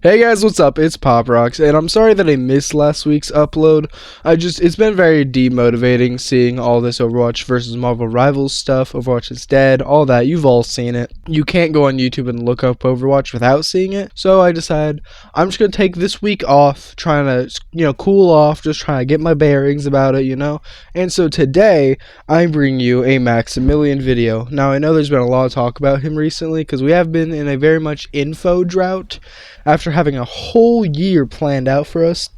Hey guys, what's up? It's Pop Rocks, and I'm sorry that I missed last week's upload. It's been very demotivating seeing all this Overwatch versus Marvel Rivals stuff. Overwatch is dead, all that. You've all seen it. You can't go on YouTube and look up Overwatch without seeing it. So I decided I'm just gonna take this week off, trying to, cool off, just trying to get my bearings about it, And so today I'm bringing you a Maximilien video. Now I know there's been a lot of talk about him recently because we have been in a very much info drought. After having a whole year planned out for us,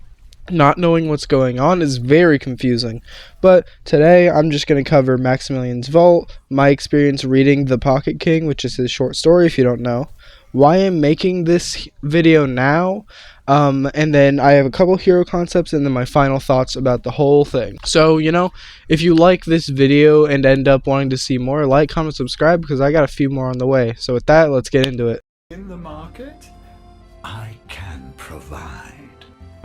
not knowing what's going on is very confusing. But today I'm just going to cover Maximilien's Vault, my experience reading The Pocket King, which is his short story if you don't know, why I'm making this video now, and then I have a couple hero concepts and then my final thoughts about the whole thing. So, if you like this video and end up wanting to see more, like, comment, subscribe, because I got a few more on the way. So with that, let's get into it. In the market, I can provide.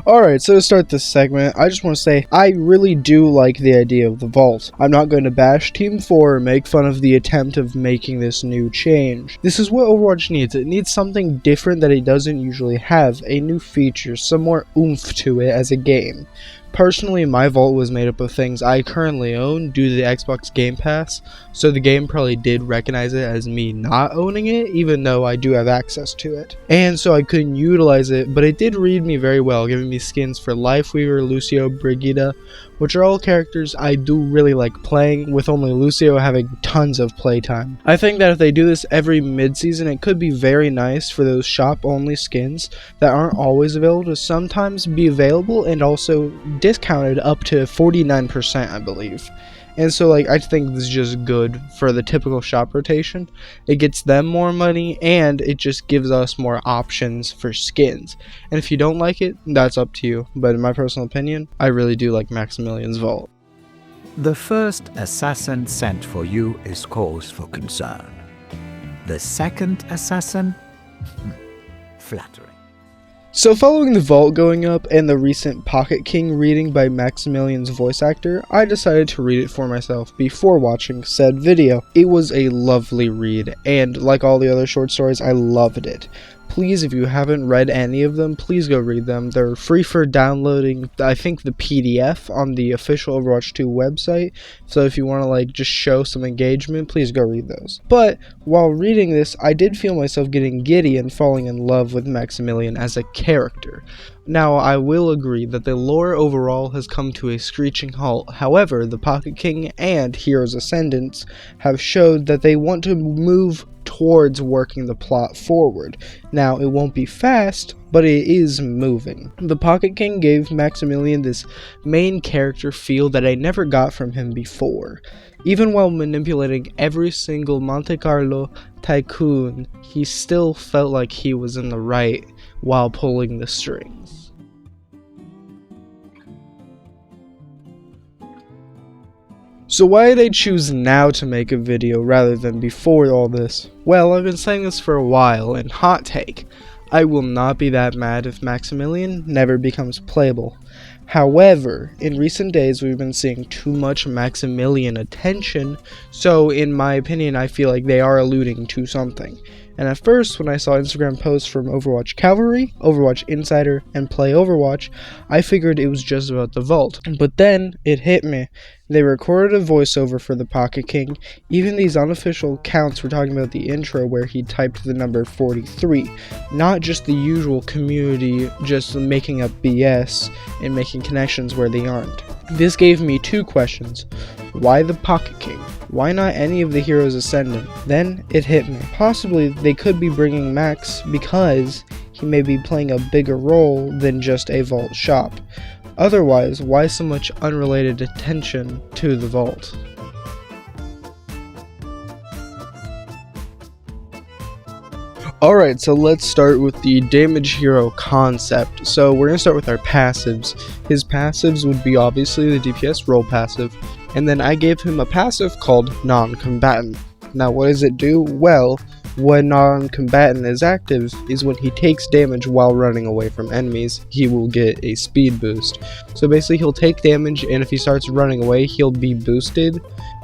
Alright, so to start this segment, I just want to say I really do like the idea of the Vault. I'm not going to bash Team 4 or make fun of the attempt of making this new change. This is what Overwatch needs. It needs something different that it doesn't usually have, a new feature, some more oomph to it as a game. Personally, my Vault was made up of things I currently own due to the Xbox Game Pass, so the game probably did recognize it as me not owning it, even though I do have access to it. And so I couldn't utilize it, but it did read me very well, giving me skins for Lifeweaver, Lucio, Brigida, which are all characters I do really like playing, with only Lucio having tons of playtime. I think that if they do this every mid-season, it could be very nice for those shop-only skins that aren't always available to sometimes be available and also discounted up to 49%, I believe. And so I think this is just good for the typical shop rotation. It gets them more money and it just gives us more options for skins. And if you don't like it, that's up to you. But in my personal opinion, I really do like Maximilien's Vault. The first assassin sent for you is cause for concern. The second assassin? Flattering. So following the Vault going up and the recent Pocket King reading by Maximilien's voice actor, I decided to read it for myself before watching said video. It was a lovely read, and like all the other short stories, I loved it. Please, if you haven't read any of them, please go read them. They're free for downloading, I think, the PDF on the official Overwatch 2 website. So if you want to just show some engagement, please go read those. But while reading this, I did feel myself getting giddy and falling in love with Maximilien as a character. Now, I will agree that the lore overall has come to a screeching halt. However, the Pocket King and Heroes Ascendants have showed that they want to move towards working the plot forward. Now, it won't be fast, but it is moving. The Pocket King gave Maximilien this main character feel that I never got from him before. Even while manipulating every single Monte Carlo tycoon, he still felt like he was in the right while pulling the strings. So why did I choose now to make a video rather than before all this? Well, I've been saying this for a while, and hot take, I will not be that mad if Maximilien never becomes playable. However, in recent days we've been seeing too much Maximilien attention, so in my opinion I feel like they are alluding to something. And at first, when I saw Instagram posts from Overwatch Cavalry, Overwatch Insider, and Play Overwatch, I figured it was just about the Vault. But then, it hit me. They recorded a voiceover for the Pocket King. Even these unofficial accounts were talking about the intro where he typed the number 43. Not just the usual community just making up BS and making connections where they aren't. This gave me two questions. Why the Pocket King? Why not any of the Heroes Ascendant? Then it hit me. Possibly they could be bringing Max because he may be playing a bigger role than just a Vault shop. Otherwise, why so much unrelated attention to the Vault? Alright, so let's start with the damage hero concept. So we're going to start with our passives. His passives would be obviously the DPS role passive, and then I gave him a passive called non-combatant. Now what does it do? Well, when non-combatant is active is when he takes damage while running away from enemies, he will get a speed boost. So basically he'll take damage, and if he starts running away he'll be boosted,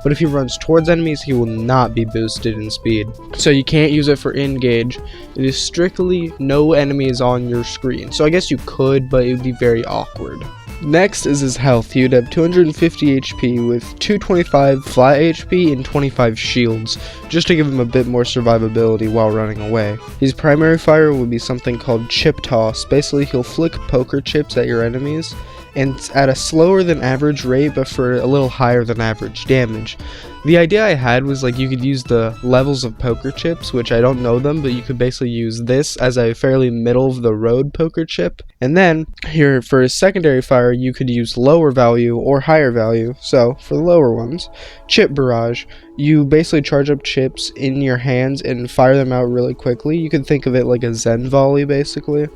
but if he runs towards enemies, he will not be boosted in speed. So you can't use it for engage. It is strictly no enemies on your screen. So I guess you could, but it would be very awkward. Next is his health. He would have 250 HP with 225 flat HP and 25 shields, just to give him a bit more survivability while running away. His primary fire would be something called chip toss. Basically, he'll flick poker chips at your enemies, and at a slower than average rate, but for a little higher than average damage. The idea I had was like you could use the levels of poker chips, which I don't know them, but you could basically use this as a fairly middle of the road poker chip. And then here for his secondary fire, you could use lower value or higher value. So for the lower ones, chip barrage. You basically charge up chips in your hands and fire them out really quickly. You could think of it like a Zen volley basically.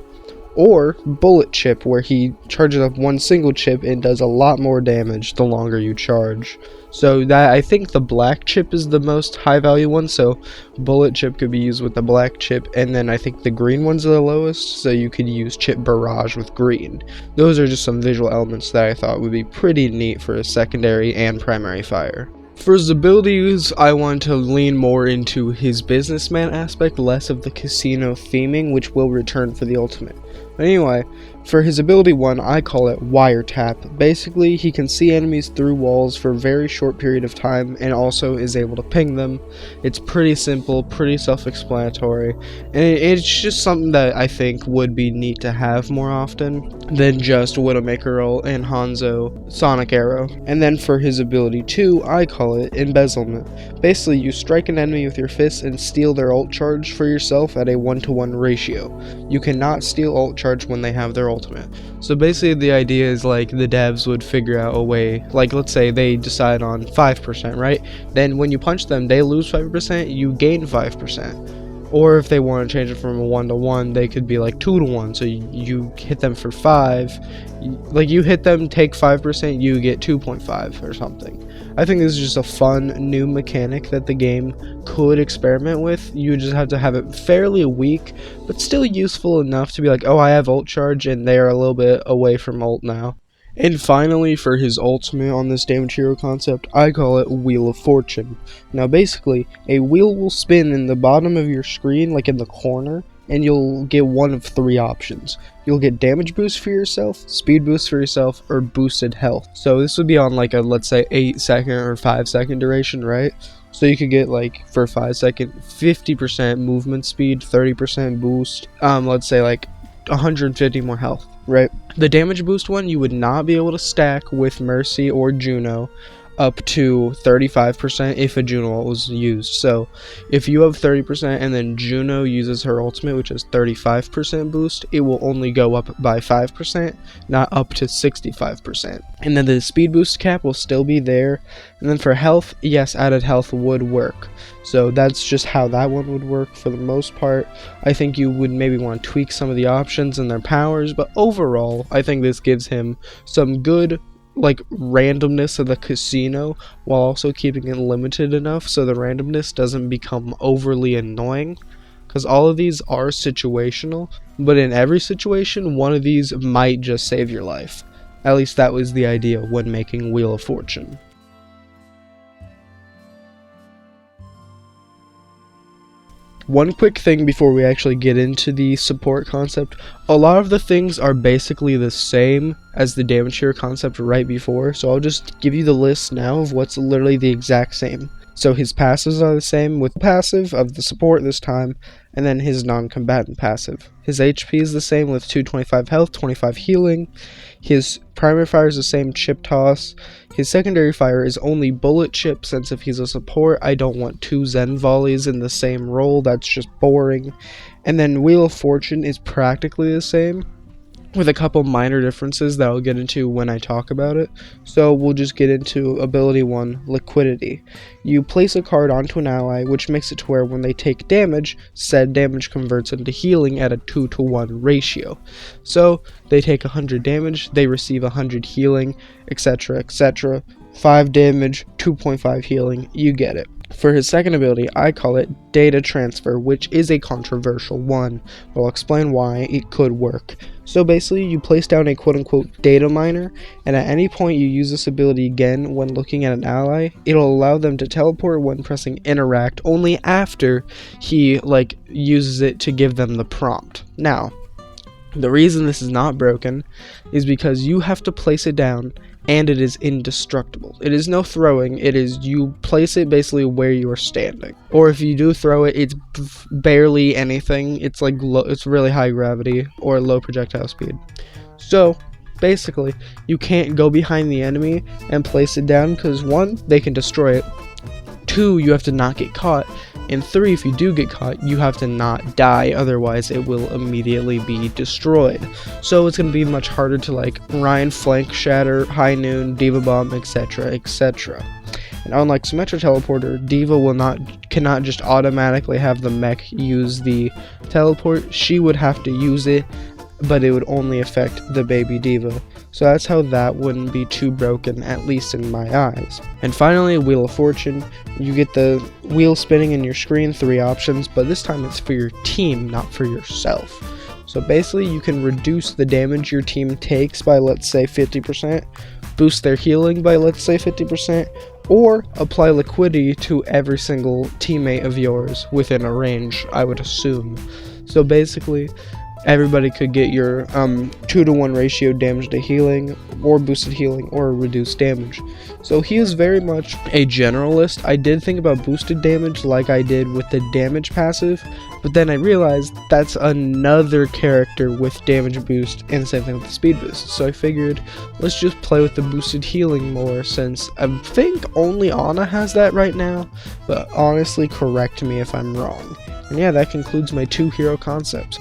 Or bullet chip, where he charges up one single chip and does a lot more damage the longer you charge. So that, I think the black chip is the most high value one, so bullet chip could be used with the black chip, and then I think the green ones are the lowest, so you could use chip barrage with green. Those are just some visual elements that I thought would be pretty neat for a secondary and primary fire. For his abilities, I want to lean more into his businessman aspect, less of the casino theming, which will return for the ultimate. But anyway, for his ability 1, I call it wiretap. Basically, he can see enemies through walls for a very short period of time and also is able to ping them. It's pretty simple, pretty self-explanatory, and it's just something that I think would be neat to have more often than just Widowmaker Roll and Hanzo Sonic Arrow. And then for his ability 2, I call it embezzlement. Basically, you strike an enemy with your fists and steal their ult charge for yourself at a 1-to-1 ratio. You cannot steal ult charge when they have their ultimate. So basically the idea is like the devs would figure out a way, like let's say they decide on 5%, right? Then when you punch them, they lose 5%, you gain 5%. Or if they want to change it from a 1-to-1, they could be like 2-to-1. So you hit them for 5, like you hit them, take 5%, you get 2.5 or something. I think this is just a fun new mechanic that the game could experiment with. You just have to have it fairly weak, but still useful enough to be like, oh, I have ult charge and they are a little bit away from ult now. And finally, for his ultimate on this damage hero concept, I call it Wheel of Fortune. Now basically, a wheel will spin in the bottom of your screen, like in the corner, and you'll get one of 3 options. You'll get damage boost for yourself, speed boost for yourself, or boosted health. So this would be on like a, let's say, 8-second or 5-second duration, right? So you could get like for 5 second, 50% movement speed, 30% boost, let's say like 150 more health, right? The damage boost one you would not be able to stack with Mercy or Juno up to 35% if a Juno ult was used. So if you have 30% and then Juno uses her ultimate, which is 35% boost, it will only go up by 5%, not up to 65%. And then the speed boost cap will still be there. And then for health, yes, added health would work. So that's just how that one would work for the most part. I think you would maybe want to tweak some of the options and their powers, but overall, I think this gives him some good like randomness of the casino while also keeping it limited enough so the randomness doesn't become overly annoying, because all of these are situational, but in every situation one of these might just save your life. At least that was the idea when making Wheel of Fortune. One quick thing before we actually get into the support concept, a lot of the things are basically the same as the damage hero concept right before, so I'll just give you the list now of what's literally the exact same. So his passives are the same, with passive of the support this time, and then his non-combatant passive. His HP is the same with 225 health, 25 healing. His primary fire is the same, chip toss. His secondary fire is only bullet chip, since if he's a support, I don't want 2 Zen volleys in the same role, that's just boring. And then Wheel of Fortune is practically the same, with a couple minor differences that I'll get into when I talk about it. So we'll just get into ability 1, liquidity. You place a card onto an ally, which makes it to where when they take damage, said damage converts into healing at a 2-to-1 ratio. So they take 100 damage, they receive 100 healing, etc, etc. 5 damage, 2.5 healing, you get it. For his second ability, I call it data transfer, which is a controversial one, but I'll explain why it could work. So basically, you place down a quote-unquote data miner, and at any point you use this ability again when looking at an ally, it'll allow them to teleport when pressing interact only after he uses it to give them the prompt. Now, the reason this is not broken is because you have to place it down and it is indestructible. It is no throwing, it is you place it basically where you are standing. Or if you do throw it, it's barely anything. It's it's really high gravity or low projectile speed. So basically, you can't go behind the enemy and place it down because 1, they can destroy it. 2, you have to not get caught. And 3, if you do get caught, you have to not die, otherwise it will immediately be destroyed. So it's going to be much harder to Ryan Flank Shatter, High Noon, Diva Bomb, etc, etc. And unlike Symmetra Teleporter, Diva cannot just automatically have the mech use the teleport. She would have to use it, but it would only affect the baby Diva. So that's how that wouldn't be too broken, at least in my eyes. And finally, Wheel of Fortune. You get the wheel spinning in your screen, 3 options, but this time it's for your team, not for yourself. So basically, you can reduce the damage your team takes by, let's say, 50%, boost their healing by, let's say, 50%, or apply liquidity to every single teammate of yours within a range, I would assume. So basically, everybody could get your 2-to-1 ratio damage to healing, or boosted healing, or reduced damage. So he is very much a generalist. I did think about boosted damage like I did with the damage passive, but then I realized that's another character with damage boost, and same thing with the speed boost. So I figured, let's just play with the boosted healing more, since I think only Ana has that right now, but honestly, correct me if I'm wrong. And yeah, that concludes my 2 hero concepts.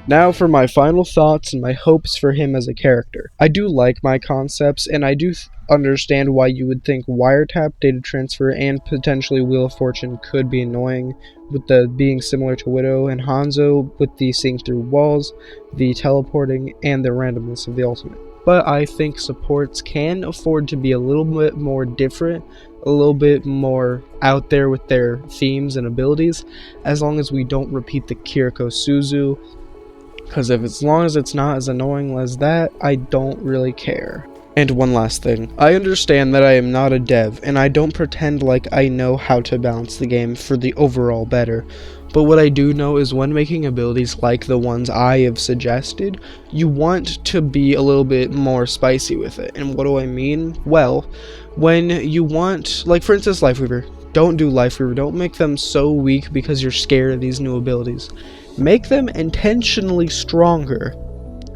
Now for my final thoughts and my hopes for him as a character. I do like my concepts, and I do understand why you would think Wiretap, Data Transfer, and potentially Wheel of Fortune could be annoying, with the being similar to Widow, and Hanzo with the seeing through walls, the teleporting, and the randomness of the ultimate. But I think supports can afford to be a little bit more different, a little bit more out there with their themes and abilities, as long as we don't repeat the Kiriko Suzu. Because as long as it's not as annoying as that, I don't really care. And one last thing, I understand that I am not a dev, and I don't pretend like I know how to balance the game for the overall better, but what I do know is when making abilities like the ones I have suggested, you want to be a little bit more spicy with it. And what do I mean? Well, when you want, for instance, Lifeweaver, don't do Lifeweaver, don't make them so weak because you're scared of these new abilities. Make them intentionally stronger,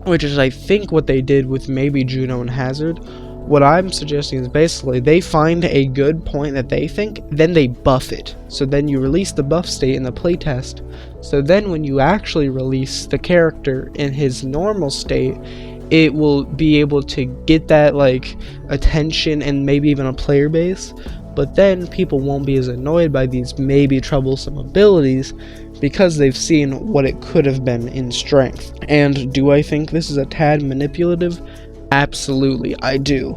which is I think what they did with maybe Juno and Hazard. What I'm suggesting is basically they find a good point that they think, then they buff it. So then you release the buff state in the playtest. So then when you actually release the character in his normal state, it will be able to get that attention and maybe even a player base. But then people won't be as annoyed by these maybe troublesome abilities because they've seen what it could have been in strength. And do I think this is a tad manipulative? Absolutely, I do.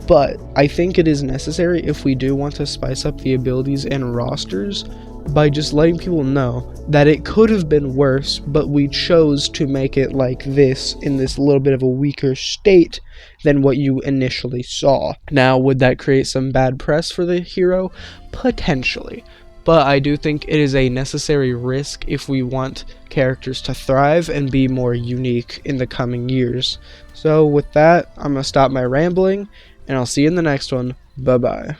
But I think it is necessary if we do want to spice up the abilities and rosters by just letting people know that it could have been worse, but we chose to make it like this in this little bit of a weaker state than what you initially saw. Now, would that create some bad press for the hero? Potentially. But I do think it is a necessary risk if we want characters to thrive and be more unique in the coming years. So with that, I'm going to stop my rambling, and I'll see you in the next one. Bye-bye.